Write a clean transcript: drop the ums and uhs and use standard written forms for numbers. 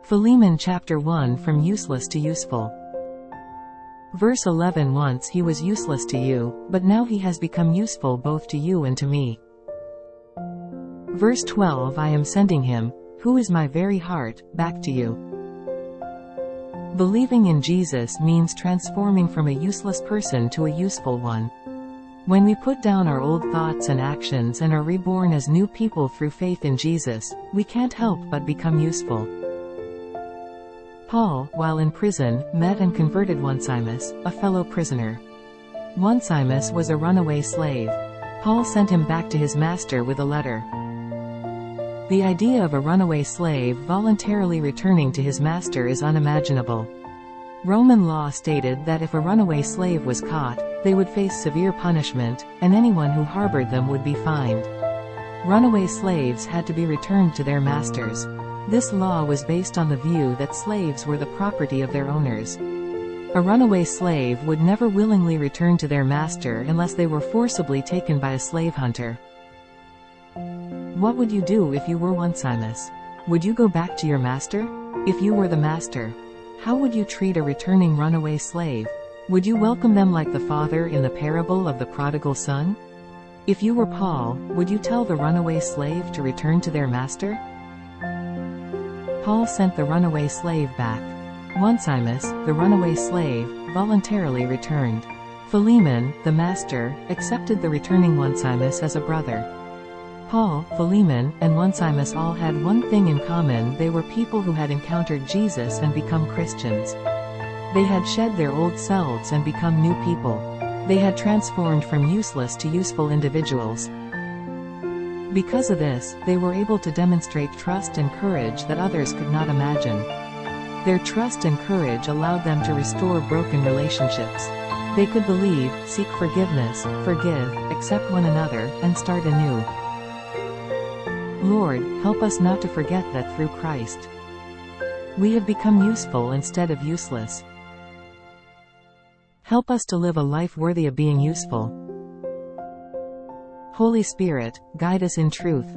Philemon chapter 1 From useless to useful. Verse 11 Once he was useless to you, but now he has become useful both to you and to me. Verse 12 I am sending him, who is my very heart, back to you. Believing in Jesus means transforming from a useless person to a useful one. When we put down our old thoughts and actions and are reborn as new people through faith in Jesus, we can't help but become useful. Paul, while in prison, met and converted Onesimus, a fellow prisoner. Onesimus was a runaway slave. Paul sent him back to his master with a letter. The idea of a runaway slave voluntarily returning to his master is unimaginable. Roman law stated that if a runaway slave was caught, they would face severe punishment, and anyone who harbored them would be fined. Runaway slaves had to be returned to their masters. This law was based on the view that slaves were the property of their owners. A runaway slave would never willingly return to their master unless they were forcibly taken by a slave hunter. What would you do if you were Onesimus? Would you go back to your master? If you were the master, how would you treat a returning runaway slave? Would you welcome them like the father in the parable of the prodigal son? If you were Paul, would you tell the runaway slave to return to their master? Paul sent the runaway slave back. Onesimus, the runaway slave, voluntarily returned. Philemon, the master, accepted the returning Onesimus as a brother. Paul, Philemon, and Onesimus all had one thing in common: they were people who had encountered Jesus and become Christians. They had shed their old selves and become new people. They had transformed from useless to useful individuals. Because of this, they were able to demonstrate trust and courage that others could not imagine. Their trust and courage allowed them to restore broken relationships. They could believe, seek forgiveness, forgive, accept one another, and start anew. Lord, help us not to forget that through Christ, we have become useful instead of useless. Help us to live a life worthy of being useful. Holy Spirit, guide us in truth.